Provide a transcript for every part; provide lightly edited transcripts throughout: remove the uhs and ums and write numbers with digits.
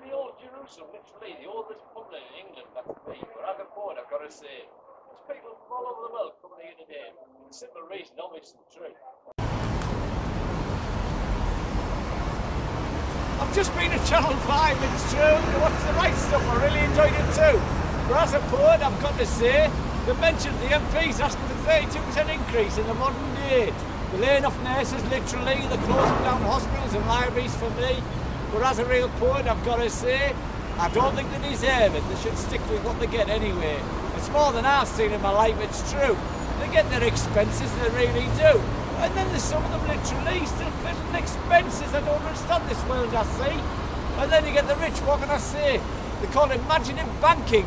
in the old Jerusalem, literally the oldest public in England, that's me. But as a poet, I've got to say, there's people from all over the world coming here today. For the simple reason, obviously true. I've just been at Channel 5, it's true. What's the right stuff? I really enjoyed it too. But as a poet, I've got to say, they mentioned the MPs asking for 32% increase in the modern day. They're laying off nurses, literally. They're closing down hospitals and libraries for me. But as a real poet, I've got to say, I don't think they deserve it. They should stick with what they get anyway. It's more than I've seen in my life, it's true. They get their expenses, they really do. And then there's some of them literally still fitting expenses. I don't understand this world I see. And then you get the rich, what can I say? They call it imaginative banking.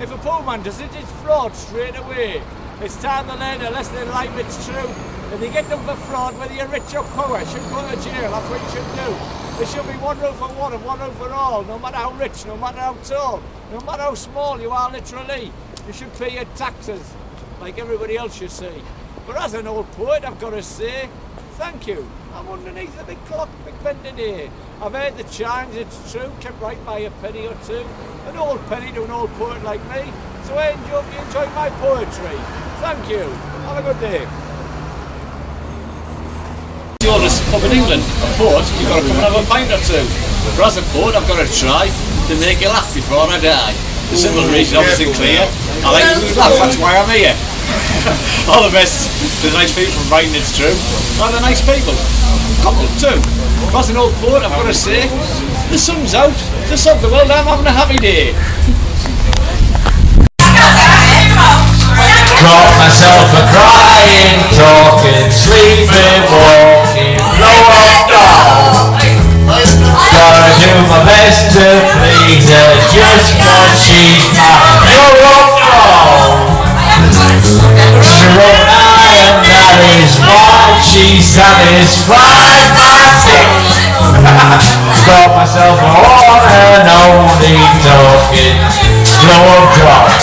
If a poor man does it, it's fraud straight away. It's time to learn a lesson in life, it's true. If you get them for fraud, whether you're rich or poor, you should go to jail, that's what you should do. There should be one rule for one and one rule for all, no matter how rich, no matter how tall, no matter how small you are literally. You should pay your taxes, like everybody else you see. But as an old poet, I've got to say, thank you. I'm underneath the big clock, big vent today. I've heard the chimes, it's true, kept right by a penny or two. An old penny to an old poet like me. So I enjoy my poetry. Thank you. Have a good day. The oldest pub in England, a poet, you've got to come and have a pint or two. But as a poet, I've got to try to make you laugh before I die. The simple reason, obviously clear. I like to laugh, that's why I'm here. All the best to the nice people from Brighton, it's true. And the nice people. Couple too. As an old poet, I've got to say, the sun's out, to sod the world, I'm having a happy day. Got myself a crying, talking, sleeping, walking, blow up doll. Gotta do my best to please her, just cause she's my blow up doll. She wrote I and that is why she satisfied my taste. Got myself a one and only talking, blow up doll.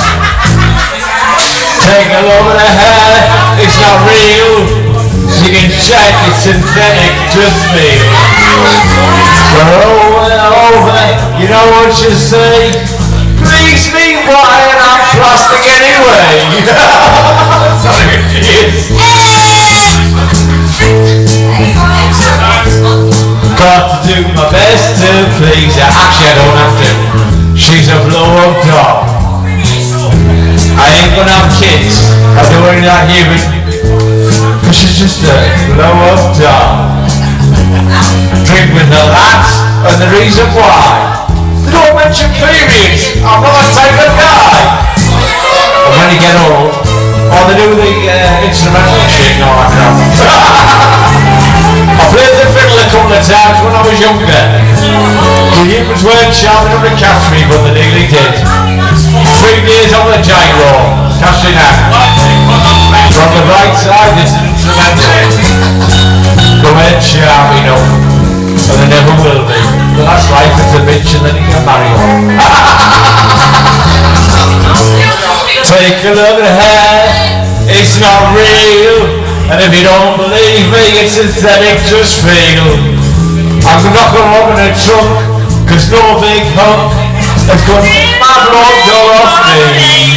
Take a look at her hair, it's not real. You can check it's synthetic, just feel. We're over and over, you know what you say? Please me, why, and I'm plastic anyway. Sorry, it is. Got to do my best to please her. Actually, I don't have to. She's a blow-up doll. I ain't gonna have kids, I don't want that human, cause she's just a blow-up doll. Drink with the lads, and the reason why, they don't mention periods, I'm not that type of guy. And when you get old, or they do the instrumental shit and all that crap. I played the fiddle a couple of times when I was younger. The humans weren't sharp enough to catch me, but they nearly did. 3 days on the gyro, cashing out. From the right side, this instrumental. Go ahead, sharp enough, and they never will be. The last life is a bitch, and then you can marry her. Take a look at her, it's not real. And if you don't believe me, it's synthetic, just feel. I'm not gonna open a trunk, cause no big hunk has got my blood door off me.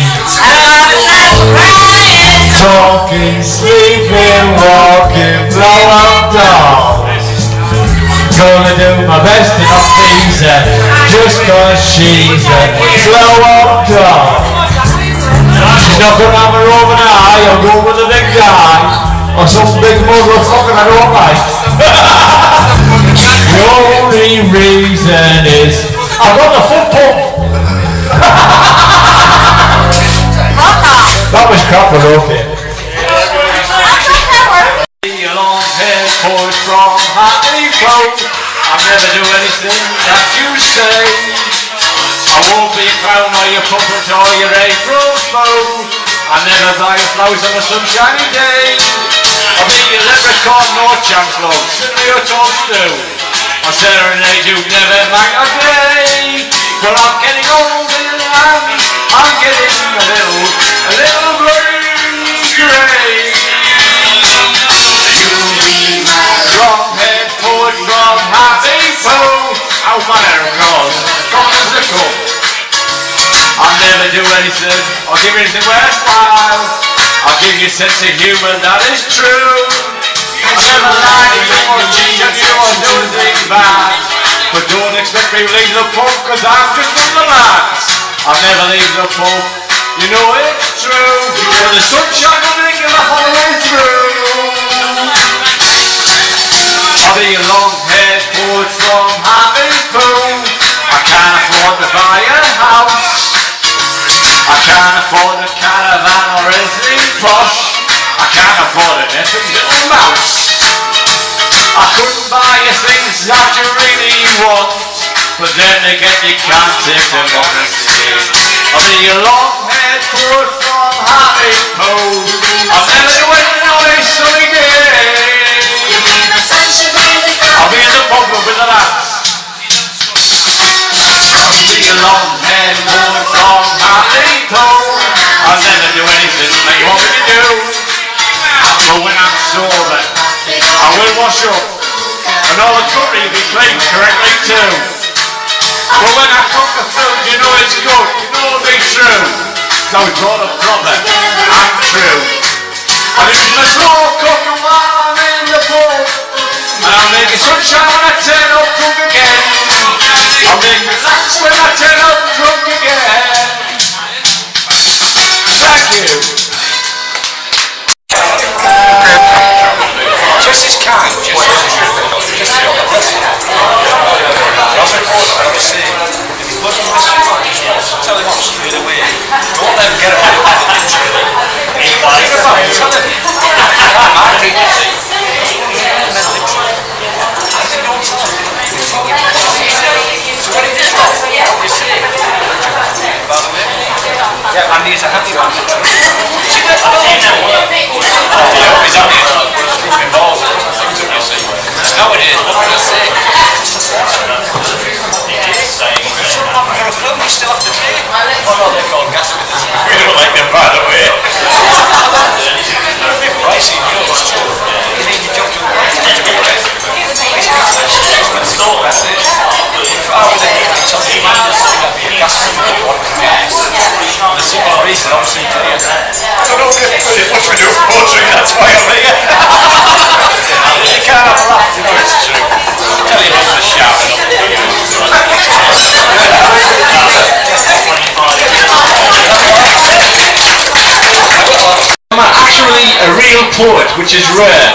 Talking, sleeping, walking, blow up doll. Gonna do my best to not please her, just cause she's a blow up doll. She's not gonna have her over an eye or go with a big guy. Or some big motherfucker I don't like. The only reason is I've got the foot pump. That was crap, but okay. The long-haired boy from Hartlepool, I'll never do anything that you say. I won't be a clown or your puppet or your April fool. I never buy flowers on a sunshiny day. I'll be a leprechaun, no chance, love. Send me your toast too. I serenade you, never mind a day. But I'm getting old and I'm getting a little grey. You be my long-haired poet from Hartlepool. Oh, my God. do anything or give anything worthwhile. I'll give you a sense of humour, that is true. I never lied to you or cheated you or do anything bad. But don't expect me to leave the pub, cause I'm just one of the lads. I'll never leave the pub, you know it's true. When the sunshine will ring the whole way through. I'll be a long-haired poet from Hartlepool. I can't afford to buy a house. I can't afford a caravan or anything posh. I can't afford a little mouse. I couldn't buy you things that you really want, but then again you can't take them honestly. I'll be a long-haired poet from Hartlepool. I'll never do anything on a sunny day. I'll be in the pub with the lads. I'll be a long-haired poet from Hartlepool. I'll never do anything that you want me to do. But when I'm sober, I will wash up, and all the cutlery will be cleaned correctly too. But when I cook the food, you know it's good, you know it'll be true. So it's all a proper and true. I'll use my slow cooker while I'm in the pub, and I'll make it sunshine when I turn up drunk again. I'll make it relax when I turn up drunk again. Thank you. Just as kind, just as tell him off straight away. Don't let him get away with it. Tell him. I think you see. Yeah, and he's a happy one. He's happy. Nowadays, what can I say? You still have to take. Oh no, they're called gas meters. We don't like them, by the way. They're a bit pricey, you know, it's true. You need your job to price. It's not that. If I were there, I'd tell you, man, there'd be a gas meter. There's some more reason, obviously, to hear that. I don't know what we do for poetry, that's why I'm here. You can't have a laugh, you know it's true. Tell you what's the shouting I'm actually a real poet, which is rare.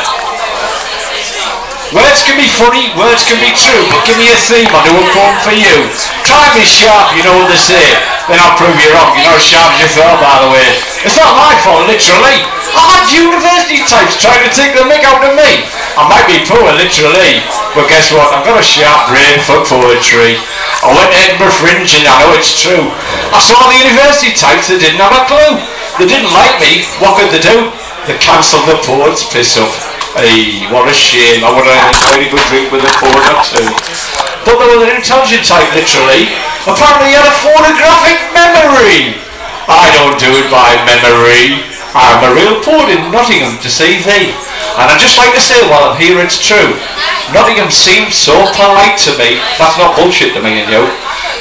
Words can be funny, words can be true, but give me a theme, I'll do a poem for you. Try me sharp, you know what they say, then I'll prove you wrong. You're not as sharp as you thought, by the way. It's not my fault, literally. I had university types trying to take the mick out of me. I might be poor, literally, but guess what? I've got a sharp brain for poetry. I went to Edinburgh Fringe and I know it's true. I saw the university types that didn't have a clue. They didn't like me, what could they do? They cancelled the poet's piss up. Hey, what a shame. I would have had a very good drink with a poet or two. But they were an intelligent type, literally. Apparently he had a photographic memory. I don't do it by memory. I'm a real poet in Nottingham to see thee. And I'd just like to say while I'm here it's true. Nottingham seems so polite to me. That's not bullshit to me and you.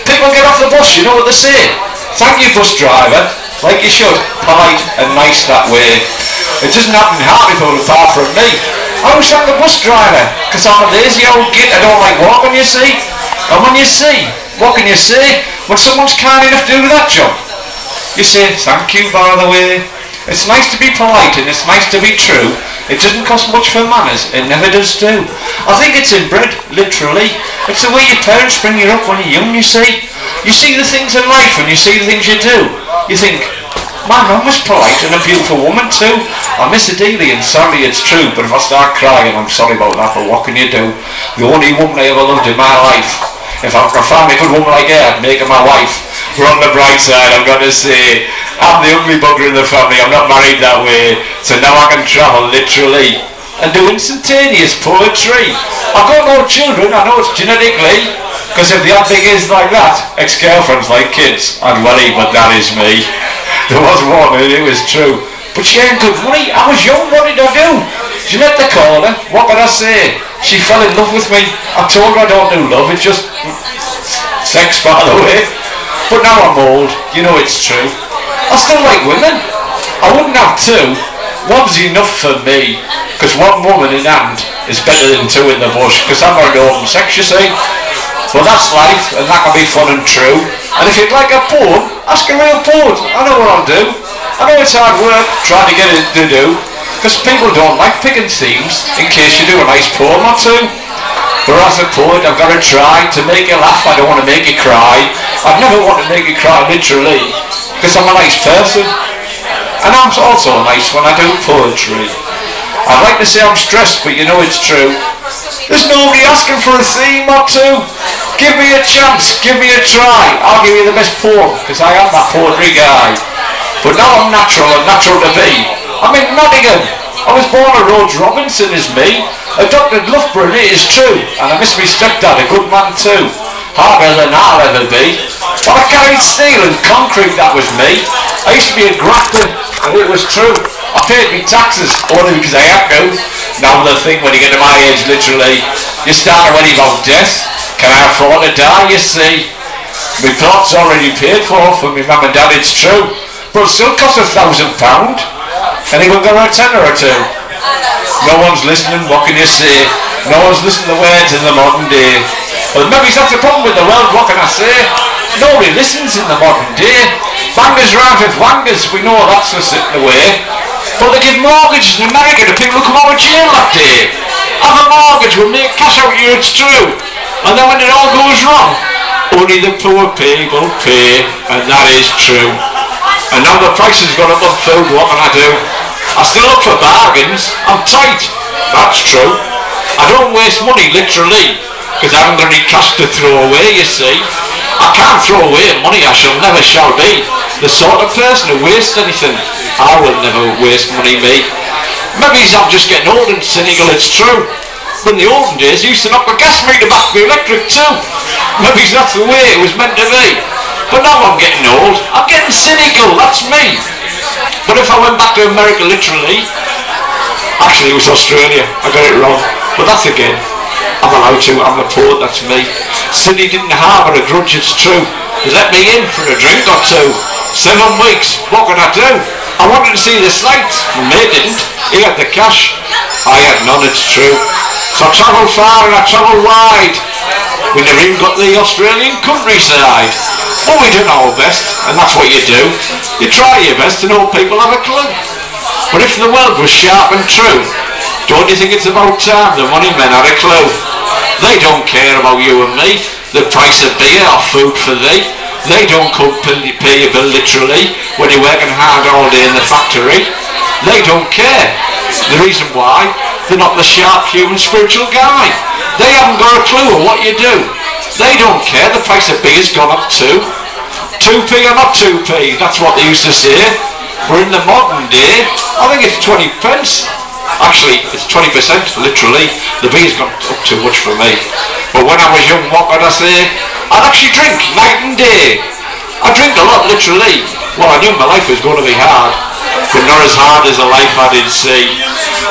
People get off the bus, you know what they say. Thank you, bus driver. Like you should. Polite and nice that way. It doesn't happen in Hartlepool apart from me. I was thank the bus driver, because I'm a lazy old git, I don't like walking, you see. And when you see, what can you say when someone's kind enough to do that job? You say, thank you, by the way. It's nice to be polite and it's nice to be true. It doesn't cost much for manners, it never does do. I think it's inbred, literally. It's the way your parents bring you up when you're young, you see. You see the things in life and you see the things you do. You think, my mum was polite and a beautiful woman too. I miss her dearly and sadly it's true, but if I start crying I'm sorry about that, but what can you do? The only woman I ever loved in my life. If I could find a good woman like her, I'd make her my wife. But on the bright side, I've got to say, I'm the ugly bugger in the family, I'm not married that way, so now I can travel literally and do instantaneous poetry. I've got no children, I know it's genetically, because if the had big is like that, ex-girlfriends like kids, I'd worry, but that is me. There was one and it was true. But she ain't good money. I was young, what did I do? She met the corner, what can I say? She fell in love with me. I told her I don't do love, it's just sex, by the way. But now I'm old, you know it's true. I still like women. I wouldn't have two. One's enough for me, because one woman in hand is better than two in the bush, because I'm not an open sex, you see. But that's life, and that can be fun and true. And if you'd like a poem, ask a real poet. I know what I'll do. I know it's hard work trying to get it to do, because people don't like picking themes in case you do a nice poem or two. But as a poet, I've got to try to make you laugh. I don't want to make you cry. I'd never want to make you cry literally, because I'm a nice person. And I'm also nice when I do poetry. I'd like to say I'm stressed, but you know it's true. There's nobody asking for a theme or two. Give me a chance, give me a try. I'll give you the best poem, because I am that poetry guy. But now I'm natural and natural to be. I'm in Nottingham. I was born a Rhodes Robinson is me. Adopted Loughborough, it is true. And I miss me stepdad, a good man too. Harder than I'll ever be. But I carried steel and concrete, that was me. I used to be a grafter, and it was true. I paid me taxes, only because I had to. Now the thing when you get to my age, literally, you start to worry about death. Can I afford to die, you see? My thought's already paid for my mum and dad, it's true. But it still costs £1,000. Anyone got a tenner or two? No one's listening, what can you say? No one's listening to words in the modern day. Well, maybe that's the problem with the world, what can I say? Nobody listens in the modern day. Bangers round with wangers, we know that's just sitting away. But they give mortgages in America to people who come out of jail that day. Have a mortgage, we'll make cash out of you, it's true. And then when it all goes wrong, only the poor people pay, and that is true. And now the price has gone up on food, what can I do? I still look for bargains, I'm tight, that's true. I don't waste money, literally, because I haven't got any cash to throw away, you see. I can't throw away money, I never shall be. The sort of person who wastes anything, I will never waste money, me. Maybe I'm just getting old and cynical, it's true. But in the olden days, I used to knock the gas meter back with electric too. Maybe that's the way it was meant to be. But now I'm getting old, I'm getting cynical, that's me. But if I went back to America literally, actually it was Australia, I got it wrong, but that's again, I'm allowed to, I'm a poet, that's me. Sydney didn't harbour a grudge, it's true. They let me in for a drink or two. 7 weeks, what can I do? I wanted to see the sights, and they didn't. He had the cash, I had none, it's true. So I travelled far and I travelled wide. We never even got to the Australian countryside. But we done our best, and that's what you do. You try your best to know people have a clue. But if the world was sharp and true, don't you think it's about time the money men had a clue? They don't care about you and me, the price of beer or food for thee. They don't come pay your bill literally when you're working hard all day in the factory. They don't care. The reason why, they're not the sharp human spiritual guy. They haven't got a clue of what you do. They don't care, the price of beer's gone up too. 2p or not 2p, that's what they used to say. We're in the modern day, I think it's 20 pence. Actually, it's 20%, literally. The beer's gone up too much for me. But when I was young, what could I say? I'd actually drink night and day. I drink a lot, literally. Well, I knew my life was going to be hard, but not as hard as the life I did see.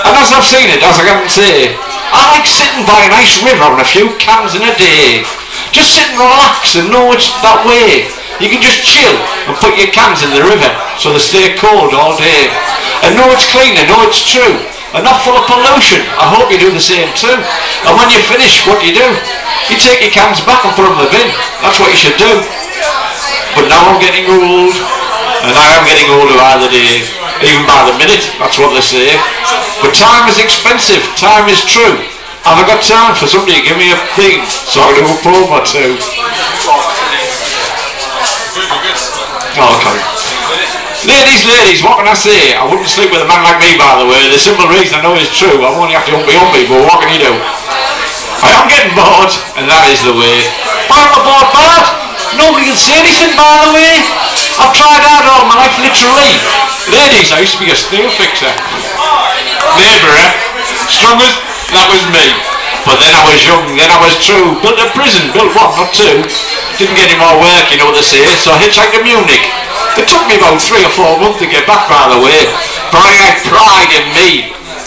And as I've seen it, as I can say, I like sitting by a nice river and a few cans in a day. Just sit and relax and know it's that way. You can just chill and put your cans in the river so they stay cold all day. And know it's clean and know it's true and not full of pollution. I hope you do the same too. And when you finish, what do? You take your cans back and put them in the bin. That's what you should do. But now I'm getting old, and I am getting older by the day, even by the minute, that's what they say. But time is expensive, time is true. Have I got time for somebody to give me a thing so I can do a poem or two? Oh, okay. Ladies, what can I say? I wouldn't sleep with a man like me, by the way. The simple reason I know is true. I only have to humpy, but what can you do? I am getting bored, and that is the way. I'm not bored, bad. Nobody can say anything, by the way. I've tried hard all my life, literally. Ladies, I used to be a steel fixer. Labourer, strongest, that was me. But then I was young, then I was true. Built a prison, built one, not two. Didn't get any more work, you know what they say, so I hitchhiked to Munich. It took me about 3 or 4 months to get back, by the way. But I had pride in me.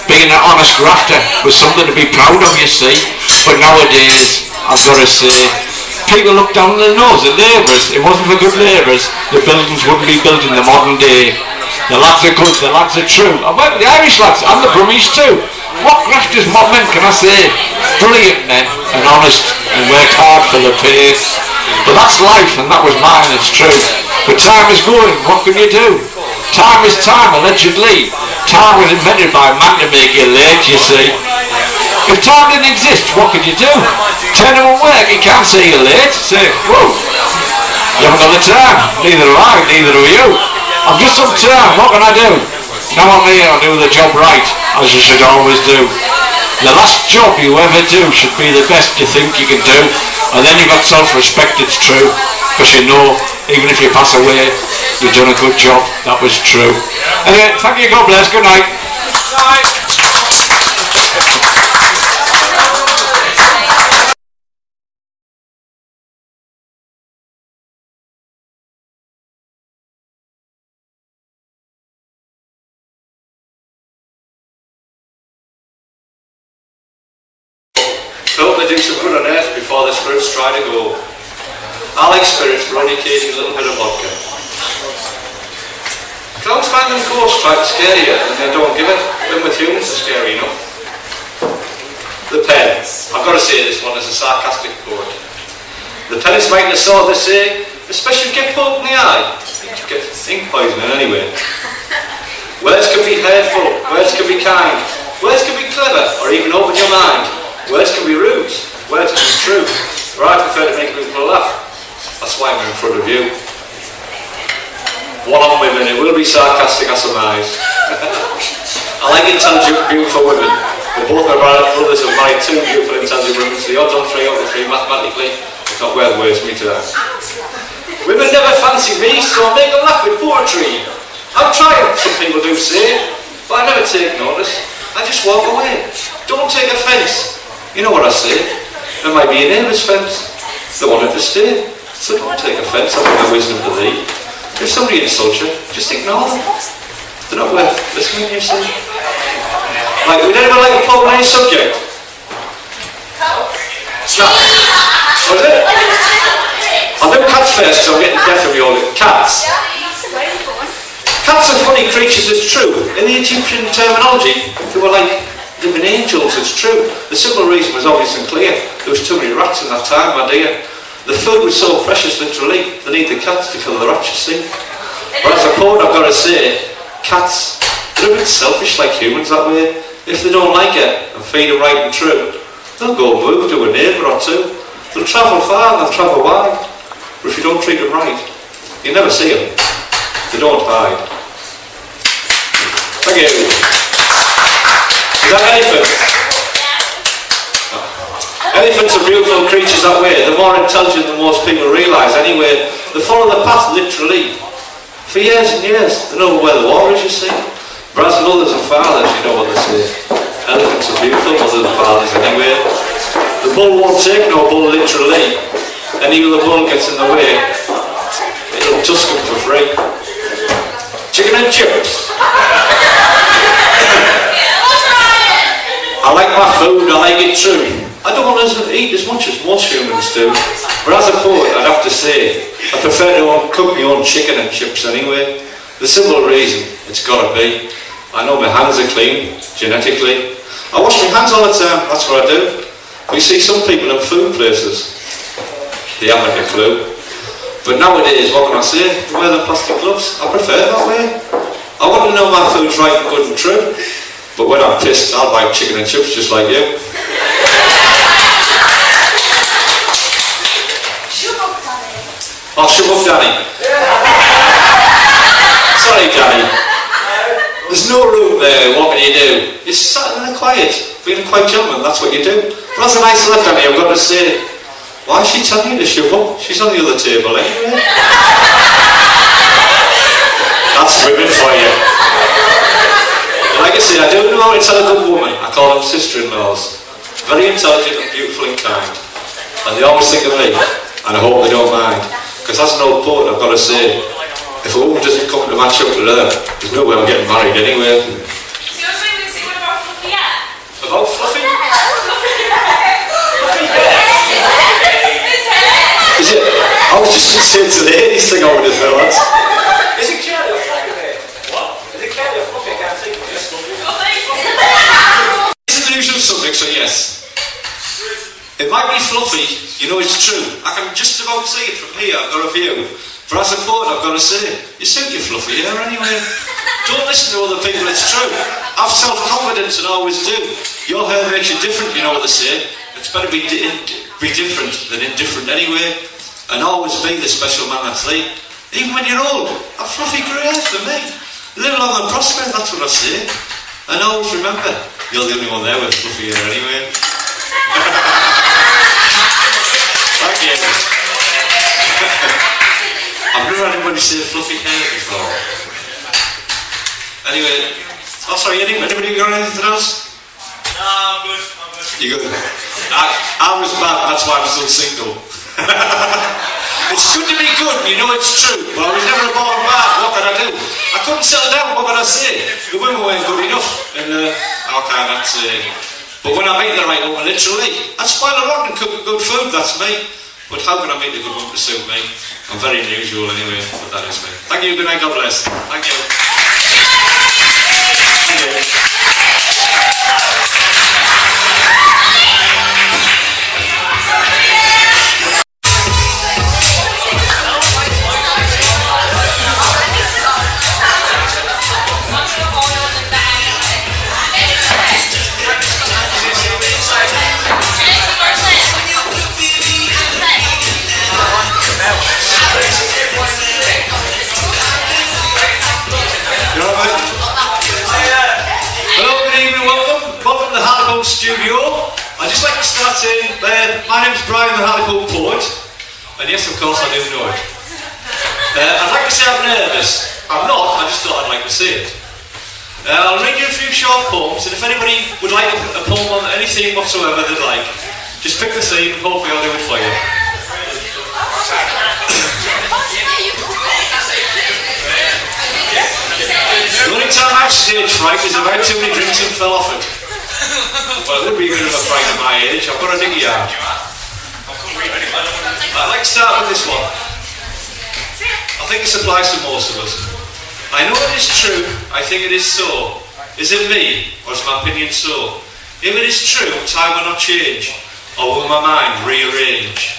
Being an honest grafter was something to be proud of, you see. But nowadays, I've got to say, people look down their nose at labourers. It wasn't for good labourers, the buildings wouldn't be built in the modern day. The lads are good, the lads are true. Well, the Irish lads and the Brummies too. What grafters men can I say? Brilliant men and honest and work hard for the pay. But that's life, and that was mine, it's true. But time is going, what can you do? Time is time, allegedly. Time was invented by man to make you late, you see. If time didn't exist, what could you do? Turn him on work, he can't say you're late. Say, whoa, you haven't got the time. Neither do I, neither do you. I'm just on time, what can I do? Now I'm here, I'll do the job right, as you should always do. The last job you ever do should be the best you think you can do. And then you've got self-respect, it's true. Because you know, even if you pass away, you've done a good job, that was true. Anyway, thank you, God bless, good night. Hope they do some good on earth before the spirits try to go. I like spirits, but only occasionally a little bit of vodka. Clowns find them ghosts try to scare you, and they don't give it. Them with humans are scary enough. The pen. I've got to say this one is a sarcastic quote. The pen is making a sword, they say, especially if you get poked in the eye. You get ink poisoning anyway. Words can be hurtful, words can be kind, words can be clever, or even open your mind. Words can be rude, words can be true, or I prefer to make people laugh. That's why I'm in front of you. One on women, it will be sarcastic, I surmise. I like intelligent, beautiful women. But both my brothers have married two beautiful, intelligent women, so the odds on 3 out of 3 mathematically, it's not worth words for me today. Women never fancy me, so I make them laugh with poetry. I'm trying, some people do say, but I never take notice. I just walk away. Don't take offence. You know what I say? There might be a neighbour's fence. They wanted to stay. So don't take offence, I've got no wisdom to thee. If somebody insults you, just ignore them. They're not worth listening, you see. Like, would anyone like to talk on any subject? Snap. What is it? I'll do cats first, because I'm getting deaf of you all. Cats. Cats are funny creatures, it's true. In the Egyptian terminology, they were like living angels, it's true. The simple reason was obvious and clear. There was too many rats in that time, my dear. The food was so precious, literally, they need the cats to kill the rats, you see. But as a poet, I've got to say, cats, they're a bit selfish like humans that way. If they don't like it and feed them right and true, they'll go move to a neighbour or two. They'll travel far and they'll travel wide. But if you don't treat them right, you never see them. They don't hide. Thank you. Is that elephants? Elephants are beautiful creatures that way. They're more intelligent than most people realise anyway. They follow the path literally. For years and years. They know where the water is, you see. Whereas mothers and fathers, you know what they say. Elephants are beautiful, mothers and fathers anyway. The bull won't take no bull literally. Any other bull gets in the way, it'll tusk them for free. Chicken and chips. I like my food, I like it true. I don't want to eat as much as most humans do. But as a poet, I'd have to say, I prefer to cook my own chicken and chips anyway. The simple reason, it's got to be. I know my hands are clean, genetically. I wash my hands all the time, that's what I do. We see some people in food places. They haven't a clue. But nowadays, what can I say? They wear the plastic gloves. I prefer it that way. I want to know my food's right and good and true. But when I'm pissed, I'll buy chicken and chips just like you. Oh, shut up, Danny. Sorry, Danny. There's no room there, what can you do? You're sat in the quiet, being a quiet gentleman, that's what you do. But that's a nice left, Danny, I've got to say. Why is she telling you to shut up? She's on the other table anyway. That's women for you. Like I say, I do know how to tell a good woman. I call them sister-in-laws. Very intelligent and beautiful and kind. And they always think of me. And I hope they don't mind. Because as an old poet, I've got to say, if a woman doesn't come to match up to her, there's no way I'm getting married anyway. So you're trying to say what about Fluffy Hair? About Fluffy? Fluffy Hair? I was just going to say it's the ladies thing I would have thought. Is it curly or fluffy, mate? What? Is it curly or fluffy? I can't see. Yes, fluffy. It's an usual subject, so yes. It might be fluffy, you know it's true. I can just about see it from here, I've got a view. For as a poet, I've got to say, you suit your fluffy hair anyway. Don't listen to other people, it's true. Have self-confidence and always do. Your hair makes you different, you know what they say. It's better be different than indifferent anyway. And always be the special man that's thee. Even when you're old, have fluffy grey hair for me. Live long and prosper, that's what I say. And always remember, you're the only one there with fluffy hair anyway. Thank you. I've never had anybody say fluffy hair before. Anyway, oh sorry, anybody got anything else? No, I'm good. You good? I was bad, that's why I'm still single. It's good to be good, you know it's true, but I was never born bad, what can I do? I couldn't settle down, what can I say? The women weren't good enough, and how can I say? But when I meet the right woman, literally, I spoil a rotten and cook good food, that's me. But how can I meet a good one to suit me? I'm very unusual anyway, but that is me. Thank you, good night, God bless. Thank you. Thank you. Welcome to the Hartlepool studio. I'd just like to start saying, my name's Brian, the Hartlepool poet, and yes, of course, I do know it. I'd like to say I'm nervous. I'm not, I just thought I'd like to say it. I'll read you a few short poems, and if anybody would like a poem on any theme whatsoever they'd like, just pick the theme, and hopefully I'll do it for you. The only time I've stage fright is I've had too many drinks and fell off it. Well, it would be a bit of a fright at my age. I've got a diggy arm. I'd like to start with this one. I think this applies to most of us. I know it is true, I think it is so. Is it me, or is my opinion so? If it is true, time will not change, or will my mind rearrange?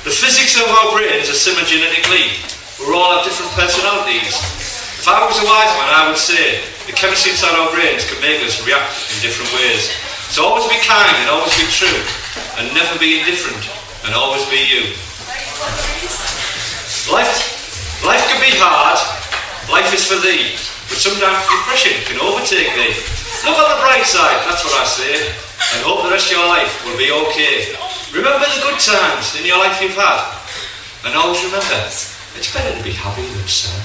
The physics of our brains are similar genetically. We all have different personalities. If I was a wise man, I would say the chemistry inside our brains can make us react in different ways. So always be kind and always be true, and never be indifferent, and always be you. Life can be hard, life is for thee, but sometimes depression can overtake thee. Look on the bright side, that's what I say, and hope the rest of your life will be okay. Remember the good times in your life you've had, and always remember, it's better to be happy than sad.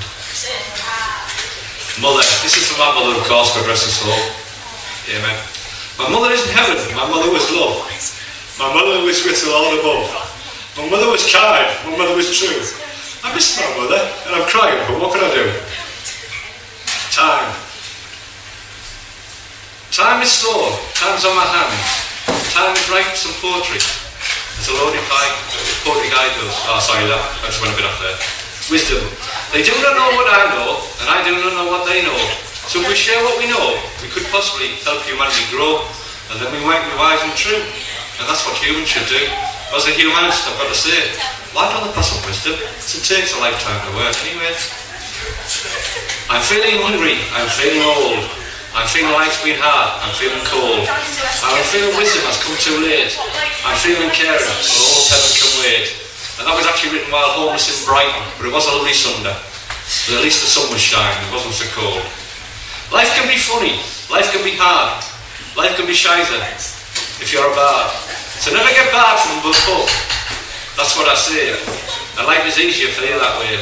Mother, this is for my mother, of course, God rest her soul. Amen. My mother isn't heaven, my mother was love. My mother was with the Lord above. My mother was kind, my mother was true. I miss my mother, and I'm crying, but what can I do? Time. Time is slow, time's on my hands. Time is writing some poetry. It's a loaded poetry guide does. Oh, sorry, that just went a bit off there. Wisdom. They do not know what I know, and I do not know what they know. So if we share what we know, we could possibly help humanity grow, and then we might be wise and true. And that's what humans should do. As a humanist, I've got to say, why don't they pass on wisdom? It takes a lifetime to work anyway. I'm feeling hungry, I'm feeling old. I'm feeling life's been hard, I'm feeling cold. I'm feeling wisdom has come too late. I'm feeling caring, so all heaven can wait. And that was actually written while homeless in Brighton, but it was a lovely Sunday. But at least the sun was shining, it wasn't so cold. Life can be funny, life can be hard, life can be shizer, if you're a bard. So never get barred from the book. That's what I say. And life is easier for you that way.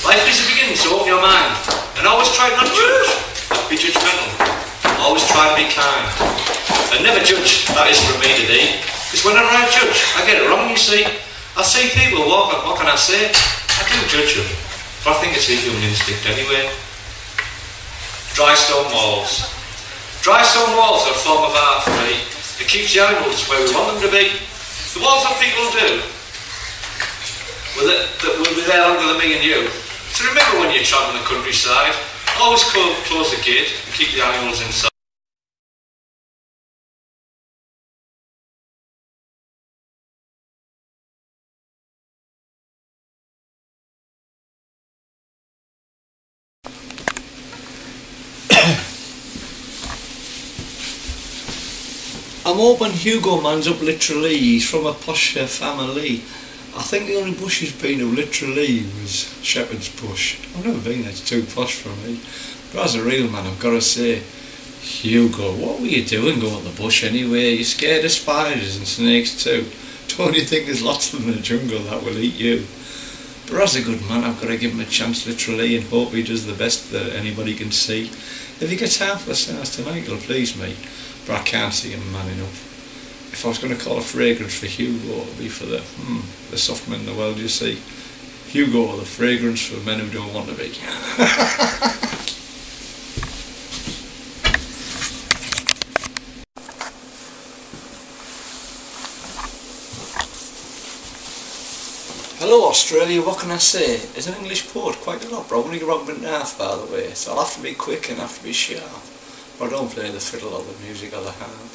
Life is the beginning, so open your mind. And always try not to judge, not be judgmental. Always try to be kind. And never judge, that is from me today. Because whenever I judge, I get it wrong, you see. I see people walking, what can I say? I do judge them, but I think it's a human instinct anyway. Dry stone walls. Dry stone walls are a form of art for me. It keeps the animals where we want them to be. The walls that people do, will be there longer than me and you. So remember when you're travelling the countryside, always close the gate and keep the animals inside. I'm hoping Hugo man's up literally, he's from a posh family. I think the only bush he's been to literally was Shepherd's Bush. I've never been there, it's too posh for me. But as a real man, I've got to say, Hugo, what were you doing going to the bush anyway? You're scared of spiders and snakes too. Don't you think there's lots of them in the jungle that will eat you? But as a good man, I've got to give him a chance literally and hope he does the best that anybody can see. If he gets half the stars tonight, it'll please me. But I can't see him manning up. If I was going to call a fragrance for Hugo, it would be for the soft men in the world, you see. Hugo, the fragrance for men who don't want to be. Hello Australia, what can I say? As an English poet, quite a lot, but I've only got in half by the way, so I'll have to be quick and have to be sharp. But I don't play the fiddle or the music or the harp.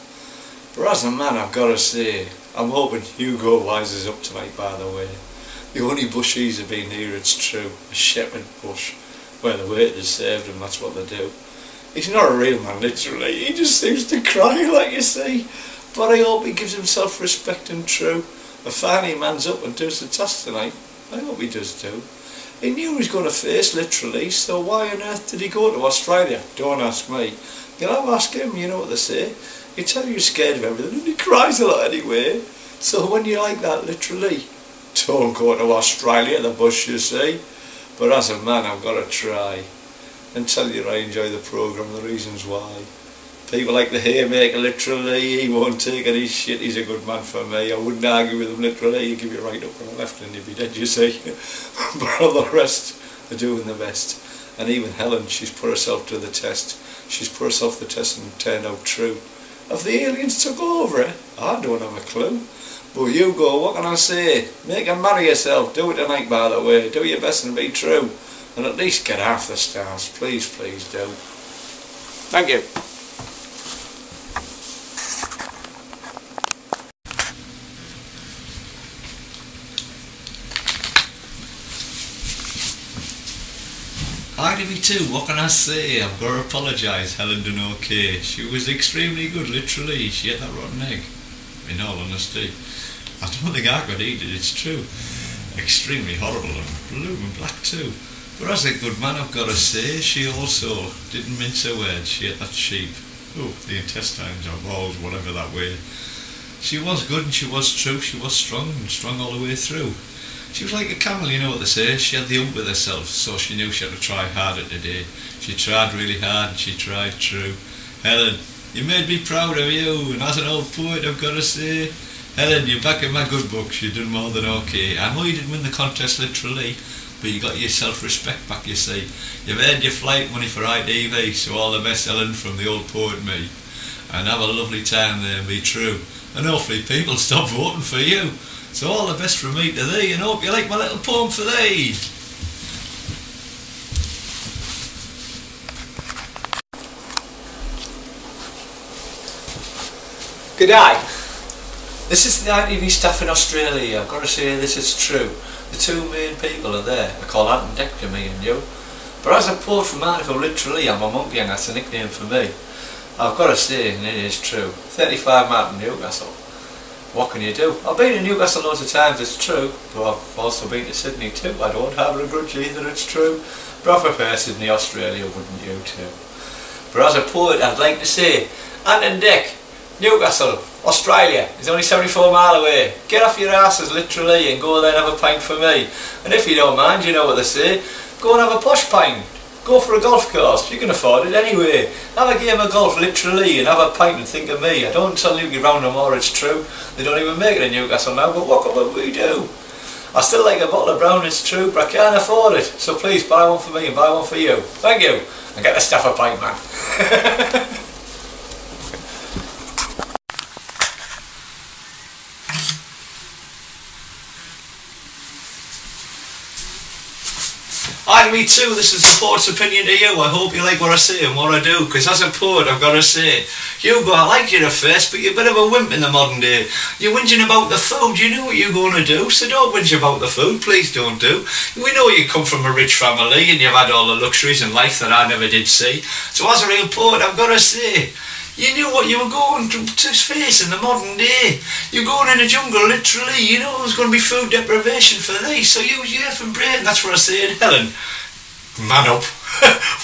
But as a man, I've got to say, I'm hoping Hugo wises up tonight by the way. The only bushies have been here, it's true, a shepherd bush, where the waiters served him, that's what they do. He's not a real man, literally, he just seems to cry like you see. But I hope he gives himself respect and true. If finally man's up and does the task tonight, I hope he does too. He knew he was going to face literally, so why on earth did he go to Australia? Don't ask me. You'll have to ask him, you know what they say. He tell you he's scared of everything and he cries a lot anyway. So when you like that literally, don't go to Australia, the bush you see. But as a man I've got to try and tell you I enjoy the programme, the reasons why. People like the haymaker literally, he won't take any shit, he's a good man for me. I wouldn't argue with him literally, he'd give you right up and left and he'd be dead, you see. But all the rest are doing the best. And even Helen, she's put herself to the test. She's put herself to the test and turned out true. If the aliens took over it, I don't have a clue. But Hugo, what can I say? Make her marry yourself, do it tonight by the way. Do your best and be true. And at least get half the stars, please, please do. Thank you. ITV2, what can I say? I've got to apologise, Helen done okay. She was extremely good, literally. She ate that rotten egg, in all honesty. I don't think I could eat it, it's true. Extremely horrible and blue and black too. But as a good man, I've got to say, she also didn't mince her words. She ate that sheep. Oh, the intestines or balls, whatever that way. She was good and she was true. She was strong and strong all the way through. She was like a camel, you know what they say. She had the ump with herself, so she knew she had to try harder today. She tried really hard and she tried true. Helen, you made me proud of you, and as an old poet I've got to say, Helen, you're back in my good books, you done more than okay. I know you didn't win the contest literally, but you got your self-respect back, you see. You've earned your flight money for ITV, so all the best, Helen, from the old poet me. And have a lovely time there and be true. And hopefully people stop voting for you. So all the best from me to thee, and hope you like my little poem for thee. Good day. This is the ITV staff in Australia. I've got to say this is true. The two main people are there. I call Ant and Deck to me and you. But as a poet from Hartlepool, literally I'm a monkey and that's a nickname for me. I've got to say, and it is true, 35 Martin Newcastle. What can you do? I've been in Newcastle loads of times, it's true, but I've also been to Sydney too. I don't have a grudge either, it's true. But I prefer Sydney, Australia, wouldn't you too? But as a poet, I'd like to say, Ant and Deck, Newcastle, Australia, is only 74 miles away. Get off your asses literally and go there and have a pint for me. And if you don't mind, you know what they say, go and have a posh pint. Go for a golf course, you can afford it anyway. Have a game of golf literally and have a pint and think of me. I don't tell you round no more, it's true. They don't even make it in Newcastle now, but what can we do? I still like a bottle of brown, it's true, but I can't afford it. So please buy one for me and buy one for you. Thank you. And get the staff a pint, man. Aye, me too. This is the poet's opinion to you. I hope you like what I say and what I do, because as a poet I've got to say, Hugo, I like you at first, but you're a bit of a wimp in the modern day. You're whinging about the food. You know what you're going to do, so don't whinge about the food. Please don't do. We know you come from a rich family and you've had all the luxuries in life that I never did see. So as a real poet, I've got to say, you knew what you were going to face in the modern day. You're going in a jungle, literally. You know there's going to be food deprivation for these, so use your effing brain. That's what I say. And Helen, man up.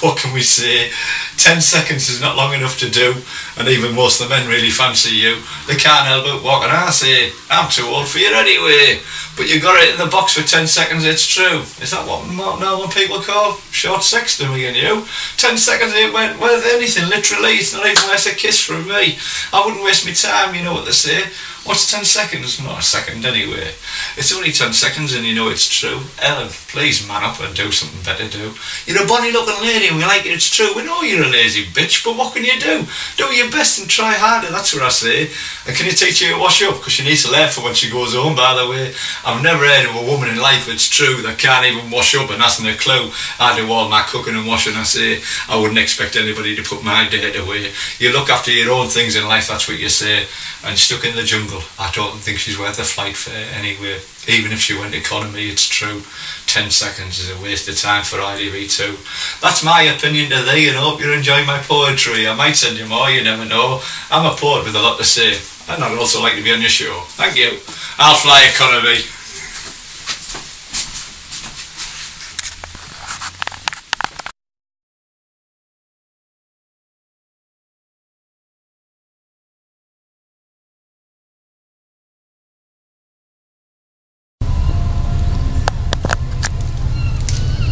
What can we say? 10 seconds is not long enough to do, and even most of the men really fancy you. They can't help it. What can I say? I'm too old for you anyway. But you got it in the box for 10 seconds, it's true. Is that what normal people call short sex to me and you? 10 seconds ain't worth anything, literally. It's not even worth a kiss from me. I wouldn't waste my time, you know what they say. What's 10 seconds? Not a second anyway. It's only 10 seconds and you know it's true. Ellen, please man up and do something better do. You're a bonny looking lady and we like it, it's true. We know you're a lazy bitch, but what can you do? Do your best and try harder, that's what I say. And can you teach her to wash up? Because she needs to learn for when she goes home, by the way. I've never heard of a woman in life, it's true, that can't even wash up and hasn't a clue. I do all my cooking and washing, I say. I wouldn't expect anybody to put my dirt away. You look after your own things in life, that's what you say. And stuck in the jungle, I don't think she's worth a flight fare anyway. Even if she went economy, it's true. 10 seconds is a waste of time for ITV2. That's my opinion to thee, and I hope you're enjoying my poetry. I might send you more, you never know. I'm a poet with a lot to say, and I'd also like to be on your show. Thank you. I'll fly economy.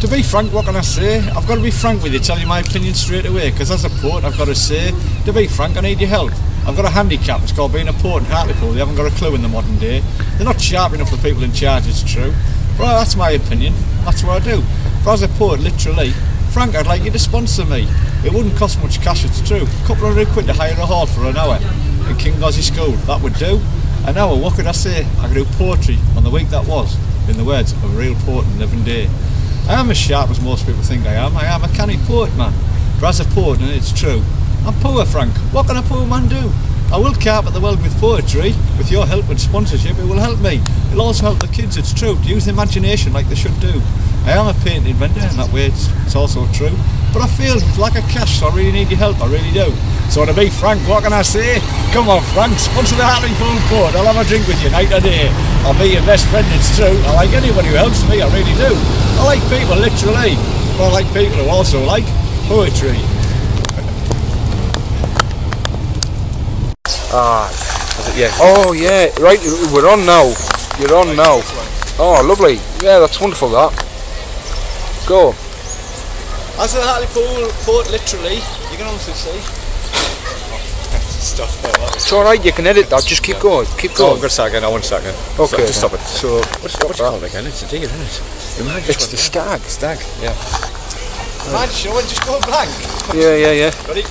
To be frank, what can I say? I've got to be frank with you, tell you my opinion straight away, because as a poet I've got to say, to be frank, I need your help. I've got a handicap, it's called being a poet in Hartlepool. They haven't got a clue in the modern day. They're not sharp enough for people in charge, it's true. But that's my opinion, that's what I do. But as a poet, literally, Frank, I'd like you to sponsor me. It wouldn't cost much cash, it's true. A couple of £100 to hire a hall for an hour in King Gozzy School, that would do. An hour, what could I say? I could do poetry on the week that was, in the words of a real poet in living day. I am as sharp as most people think I am a canny poet, man. But as a poet, and it's true, I'm poor, Frank. What can a poor man do? I will carpet the world with poetry. With your help and sponsorship, it will help me. It'll also help the kids, it's true, to use the imagination like they should do. I am a painting inventor, in that way it's also true. But I feel like a cash, so I really need your help, I really do. So to be frank, what can I say? Come on, Frank, sponsor the Hartlepool Poet. I'll have a drink with you night and day. I'll be your best friend, it's true. I like anybody who helps me, I really do. I like people, literally. But I like people who also like poetry. Yeah. Oh yeah, right, we're on now. You're on now. Oh, lovely. Yeah, that's wonderful, that. Go. As a Hartlepool Poet, literally, you can also see. Stop. It's alright, you can edit that, just keep going. Keep going. I've got a second, 1 second. Okay. Just stop it. So, What's it called again? It's a deer, isn't it? it's the stag. Stag, yeah. Imagine, just go blank. Yeah. Ready?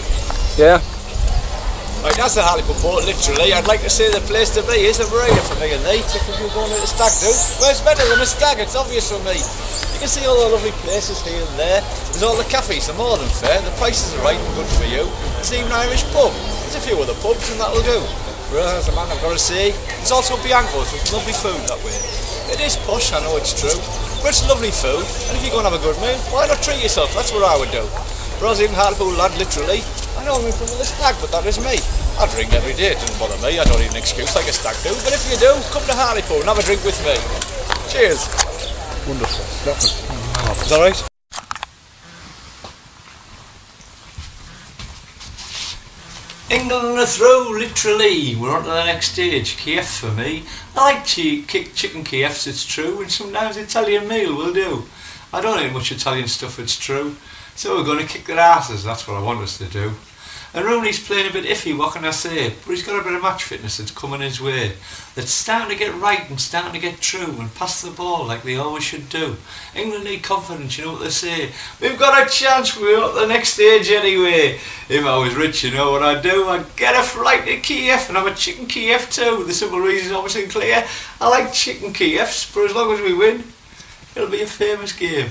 Yeah. Right, that's the Hartlepool Poet, literally. I'd like to say the place to be is the marina for me and thee. If you're going to the stag do. Well, it's better than a stag, it's obvious for me. You can see all the lovely places here and there. There's all the cafes, they're more than fair. The prices are right and good for you. There's even an Irish pub. There's a few other pubs and that'll do. Well, as a man, I've got to say, there's also Bianco's with lovely food that way. It is posh, I know it's true, but it's lovely food, and if you're going to have a good meal, why not treat yourself? That's what I would do. But I was even Hartlepool lad, literally. I know I'm in front of the stag, but that is me. I drink every day, it doesn't bother me, I don't need an excuse like a stag do. But if you do, come to Hartlepool and have a drink with me. Cheers. Wonderful. Is that right? England are through, literally. We're on to the next stage. Kiev for me. I like chicken Kievs, it's true, and sometimes Italian meal will do. I don't eat much Italian stuff, it's true. So we're going to kick their asses, that's what I want us to do. And Rooney's playing a bit iffy, what can I say? But he's got a bit of match fitness that's coming his way. That's starting to get right and starting to get true and pass the ball like they always should do. England need confidence, you know what they say. We've got a chance, we're at the next stage anyway. If I was rich, you know what I'd do? I'd get a flight to Kiev and have a chicken Kiev too. The simple reason is obviously clear. I like chicken Kievs, but as long as we win, it'll be a famous game.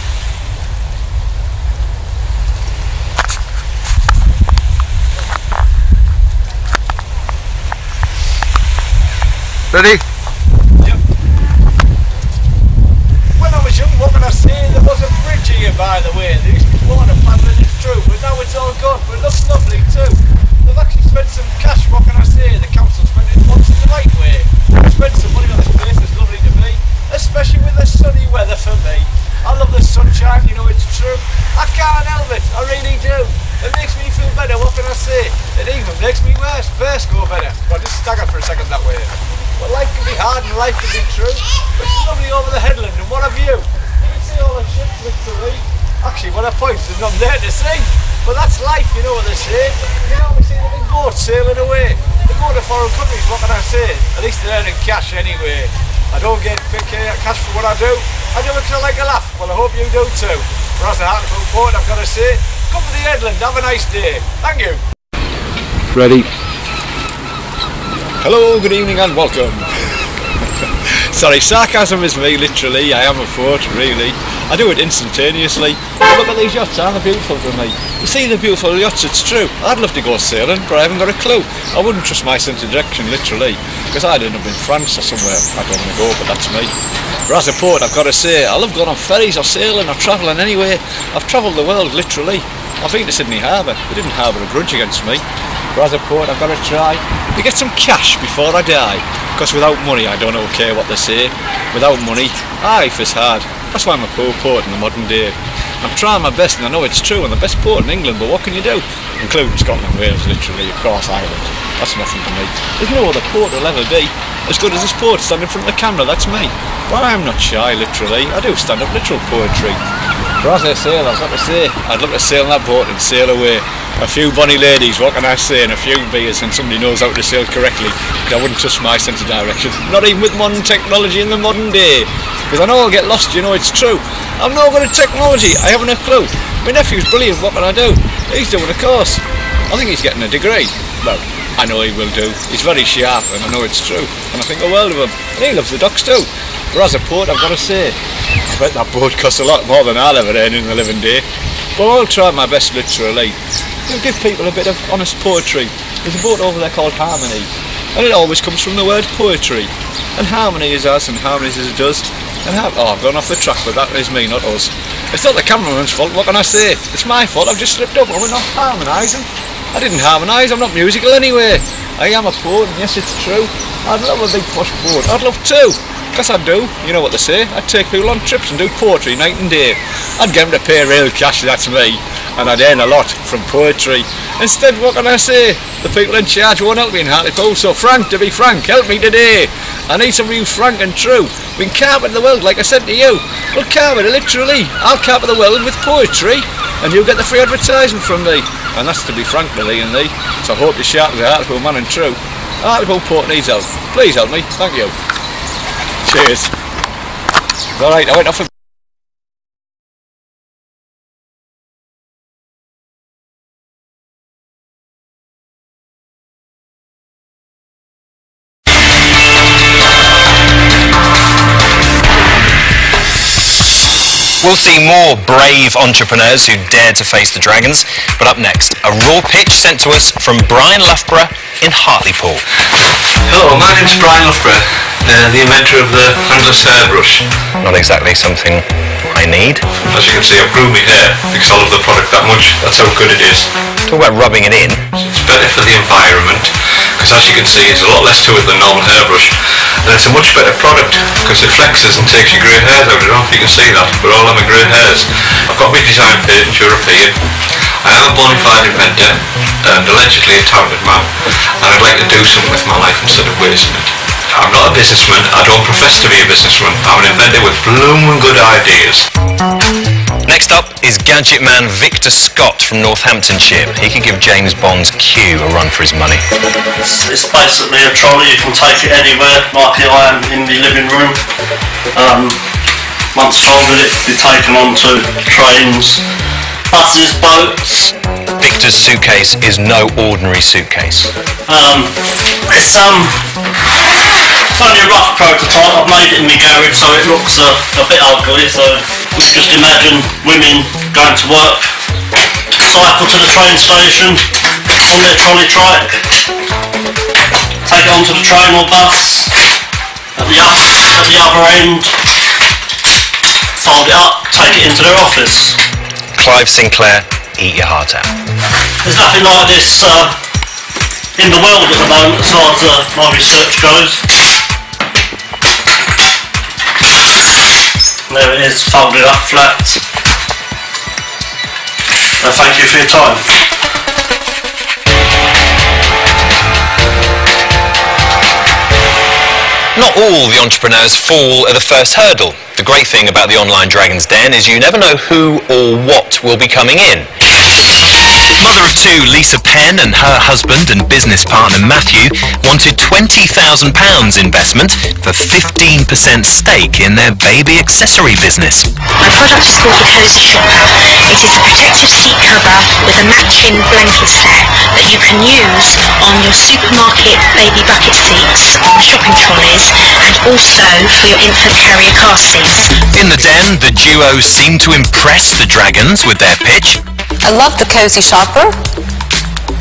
Ready? Yep. When I was young, what can I say? There was a bridge here, by the way. There used to be water paddling, it's true, but now it's all gone. But it looks lovely too. They've actually spent some cash, what can I say? The council spent it once in the right way. They've spent some money on this place, it's lovely to be. Especially with the sunny weather for me. I love the sunshine, you know it's true. I can't help it, I really do. It makes me feel better, what can I say? It even makes me worse, first go better. Well, just stagger for a second that way. But life can be hard and life can be true. But it's lovely over the headland, and what a view. You can see all the ships literally. Actually, what a point, there's nothing there to see. But that's life, you know what they say. You know, we see the big boats sailing away. They go to foreign countries, what can I say? At least they're earning cash anyway. I don't get cash for what I do. I do it because I like a laugh. Well, I hope you do too. For us at Hartlepool Port, I've got to say, come to the headland, have a nice day. Thank you. Ready? Hello, good evening and welcome. Sorry, sarcasm is me, literally. I am a poet, really. I do it instantaneously. But look at these yachts, aren't they beautiful to me? You see the beautiful yachts, it's true. I'd love to go sailing, but I haven't got a clue. I wouldn't trust my sense of direction, literally. Because I'd end up in France or somewhere. I don't want to go, but that's me. But as a poet, I've got to say, I love going on ferries or sailing or travelling anyway. I've travelled the world, literally. I've been to Sydney Harbour. They didn't harbour a grudge against me. But as a poet, I've got to try to get some cash before I die. Because without money, I don't care what they say. Without money, life is hard. That's why I'm a poor poet in the modern day. I'm trying my best, and I know it's true. I'm the best poet in England, but what can you do? Including Scotland and Wales, literally, of course, Ireland. That's nothing to me. There's no other poet will ever be as good as this poet standing in front of the camera, that's me. But I'm not shy, literally. I do stand up literal poetry. But as I sail, I've got to say, I'd love to sail on that boat and sail away. A few bonny ladies, what can I say, and a few beers, and somebody knows how to sail correctly. Because I wouldn't trust my sense of direction. Not even with modern technology in the modern day. Because I know I'll get lost, you know, it's true. I'm no good at technology, I haven't a clue. My nephew's brilliant, what can I do? He's doing a course. I think he's getting a degree. Well, I know he will do. He's very sharp, and I know it's true. And I think a world of him. And he loves the ducks too. But as a poet, I've got to say, I bet that boat costs a lot more than I'll ever earn in a living day. But I'll try my best, literally, to give people a bit of honest poetry. There's a boat over there called Harmony, and it always comes from the word poetry. And harmony is us, and harmony is as it does. And oh, I've gone off the track, but that is me, not us. It's not the cameraman's fault, what can I say? It's my fault, I've just slipped up, and we're not harmonising. I didn't harmonise, I'm not musical anyway. I am a poet, and yes, it's true. I'd love a big posh boat, I'd love to. Because I do, you know what they say, I'd take people on trips and do poetry night and day. I'd get them to pay real cash, that's me, and I'd earn a lot from poetry. Instead, what can I say? The people in charge won't help me in Hartlepool, so Frank, to be frank, help me today. I need somebody who's frank and true. We can carpet the world, like I said to you. We'll carpet it, literally. I'll carpet the world with poetry, and you'll get the free advertisement from me. And that's to be frank, Billy and thee. So I hope you're sharp as a Hartlepool man and true. Hartlepool Port needs help. Please help me, thank you. Cheers. Alright, I went off a We'll see more brave entrepreneurs who dare to face the dragons, but up next, a raw pitch sent to us from Brian Loughborough in Hartlepool. Hello, my name's Brian Loughborough, the inventor of the handless hairbrush. Not exactly something I need. As you can see, I've grew my hair because I love the product that much. That's how good it is. Talk about rubbing it in. It's better for the environment because, as you can see, there's a lot less to it than normal hairbrush. And it's a much better product because it flexes and takes your grey hairs out. I don't know if you can see that, but all of my grey hairs. I've got my design patent, European. I am a bona fide inventor and allegedly a talented man, and I'd like to do something with my life instead of wasting it. I'm not a businessman, I don't profess to be a businessman. I'm an inventor with bloomin' good ideas. Next up is gadget man Victor Scott from Northamptonshire. He could give James Bond's Q a run for his money. It's basically a trolley, you can take it anywhere, like I am in the living room. Once folded, it can be taken onto trains, buses, boats. Victor's suitcase is no ordinary suitcase. It's only a rough prototype. I've made it in my garage, so it looks a bit ugly. So you just imagine women going to work, cycle to the train station on their trolley trike, take it onto the train or bus, at the other end, fold it up, take it into their office. Clive Sinclair, eat your heart out. There's nothing like this in the world at the moment as far as my research goes. There it is, folded up flat. And thank you for your time. Not all the entrepreneurs fall at the first hurdle. The great thing about the online Dragon's Den is you never know who or what will be coming in. Mother of two, Lisa Penn, and her husband and business partner Matthew wanted £20,000 investment for 15% stake in their baby accessory business. My product is called the Cozy Shopper. It is a protective seat cover with a matching blanket set that you can use on your supermarket baby bucket seats, shopping trolleys, and also for your infant carrier car seats. In the den, the duo seemed to impress the Dragons with their pitch. I love the Cozy Shopper.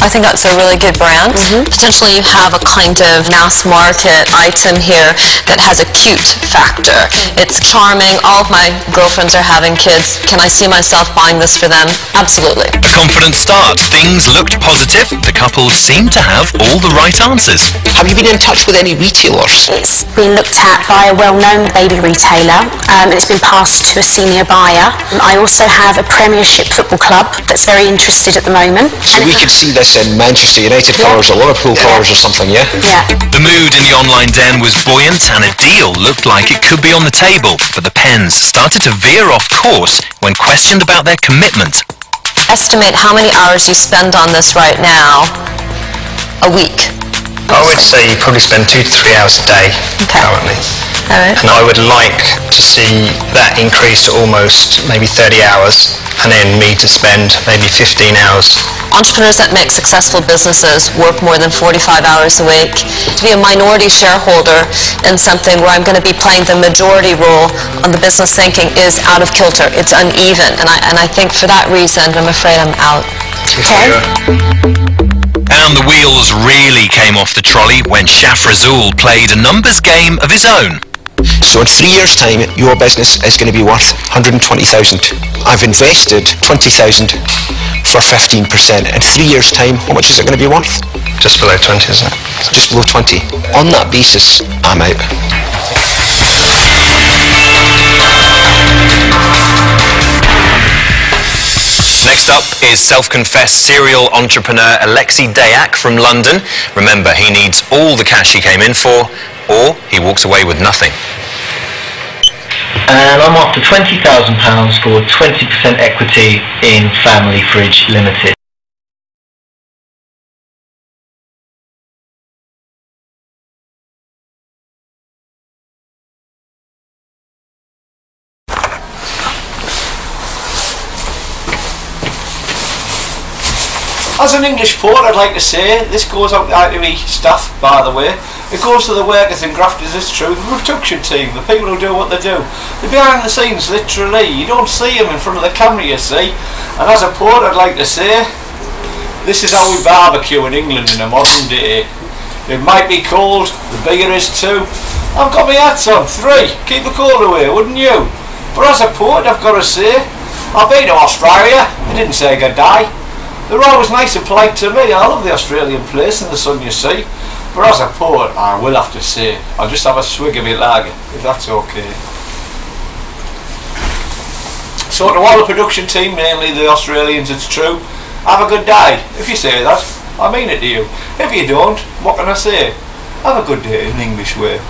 I think that's a really good brand. Potentially you have a kind of mass market item here that has a cute factor. It's charming. All of my girlfriends are having kids. Can I see myself buying this for them? Absolutely. A confident start. Things looked positive. The couple seemed to have all the right answers. Have you been in touch with any retailers? It's been looked at by a well-known baby retailer. It's been passed to a senior buyer. I also have a Premiership football club that's very interested at the moment. So we could see this in Manchester United colours or Liverpool colours or something, yeah? Yeah. The mood in the online den was buoyant and a deal looked like it could be on the table, but the Penns started to veer off course when questioned about their commitment. Estimate how many hours you spend on this right now a week. I would say you probably spend 2 to 3 hours a day currently. All right. And I would like to see that increase to almost maybe 30 hours and then me to spend maybe 15 hours. Entrepreneurs that make successful businesses work more than 45 hours a week. To be a minority shareholder in something where I'm going to be playing the majority role on the business thinking is out of kilter. It's uneven. And I think for that reason, I'm afraid I'm out. Okay. And the wheels really came off the trolley when Shafrazul played a numbers game of his own. So in 3 years' time, your business is going to be worth 120,000. I've invested 20,000 for 15%. In 3 years' time, how much is it going to be worth? Just below 20, isn't it? Just below 20. On that basis, I'm out. Next up is self-confessed serial entrepreneur Alexei Dayak from London. Remember, he needs all the cash he came in for, or he walks away with nothing. And I'm after £20,000 for 20% equity in Family Fridge Limited. As an English poet, I'd like to say, this goes out to ITV staff, by the way. It goes to the workers and grafters, it's true, the production team, the people who do what they do. They're behind the scenes, literally. You don't see them in front of the camera, you see. And as a poet, I'd like to say, this is how we barbecue in England in a modern day. It might be cold, the beer is too. I've got my hats on, 3. Keep the cold away, wouldn't you? But as a poet, I've got to say, I've been to Australia. They didn't say goodbye. They were always nice and polite to me. I love the Australian place and the sun, you see. But as a poet, I will have to say, I'll just have a swig of my lager, if that's okay. So to all the production team, mainly the Australians, it's true, have a good day. If you say that, I mean it to you. If you don't, what can I say? Have a good day in an English way.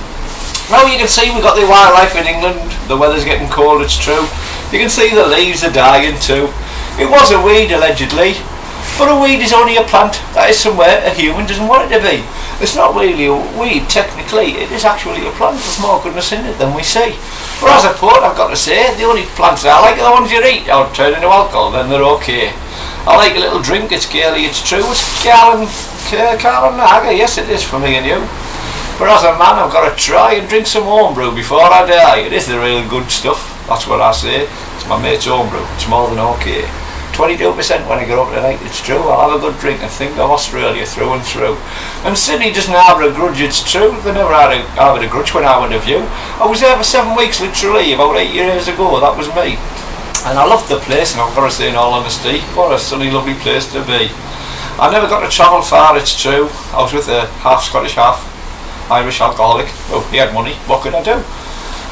Now you can see we've got the wildlife in England. The weather's getting cold, it's true. You can see the leaves are dying too. It was a weed, allegedly. But a weed is only a plant that is somewhere a human doesn't want it to be. It's not really a weed, technically. It is actually a plant with more goodness in it than we see. But as a poet, I've got to say, the only plants I like are the ones you eat or turn into alcohol, then they're okay. I like a little drink, it's girly, it's true. It's Carl and Lager, yes it is for me and you. But as a man, I've got to try and drink some homebrew before I die. It is the real good stuff, that's what I say. It's my mate's homebrew, it's more than okay. 22% when I get up tonight, it's true. I'll have a good drink and think of Australia through and through. And Sydney doesn't harbour a grudge, it's true. They never harboured a grudge when I went to view. I was there for 7 weeks literally, about 8 years ago, that was me. And I loved the place, and I've got to say in all honesty, what a sunny, lovely place to be. I never got to travel far, it's true. I was with a half Scottish, half Irish alcoholic. Oh, he had money, what could I do?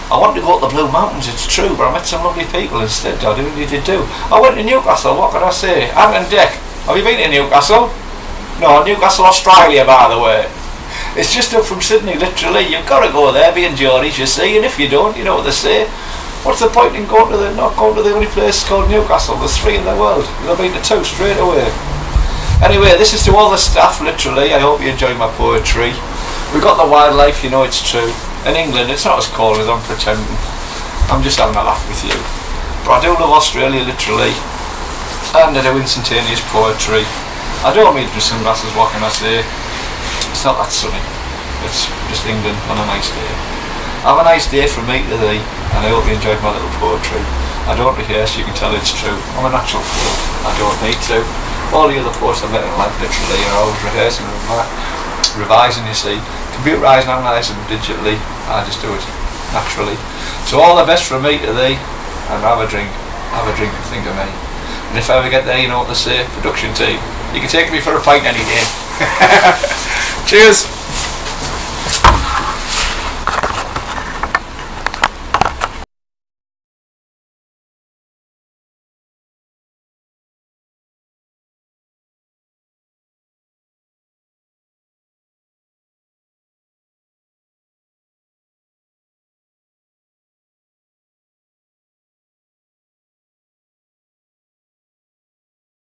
I wanted to go to the Blue Mountains, it's true, but I met some lovely people instead. I really did do. I went to Newcastle, what can I say? Ant and Dec. Have you been to Newcastle? No, Newcastle, Australia, by the way. It's just up from Sydney, literally. You've got to go there, being Geordies, you see, and if you don't, you know what they say. What's the point in not going to the only place called Newcastle? There's 3 in the world. You'll be to 2 straight away. Anyway, this is to all the staff, literally. I hope you enjoy my poetry. We've got the wildlife, you know it's true. In England, it's not as cold as I'm pretending. I'm just having a laugh with you. But I do love Australia, literally. And I do instantaneous poetry. I don't mean to sunglasses, what can I say? It's not that sunny. It's just England on a nice day. Have a nice day from me to thee, and I hope you enjoyed my little poetry. I don't rehearse, you can tell it's true. I'm a natural fool. I don't need to. All the other poets I've met in life, literally, are always rehearsing and revising, you see. Computerised and analysing digitally, I just do it naturally. So all the best from me to thee, and have a drink and think of me. And if I ever get there, you know what they say, production team, you can take me for a pint any day. Cheers!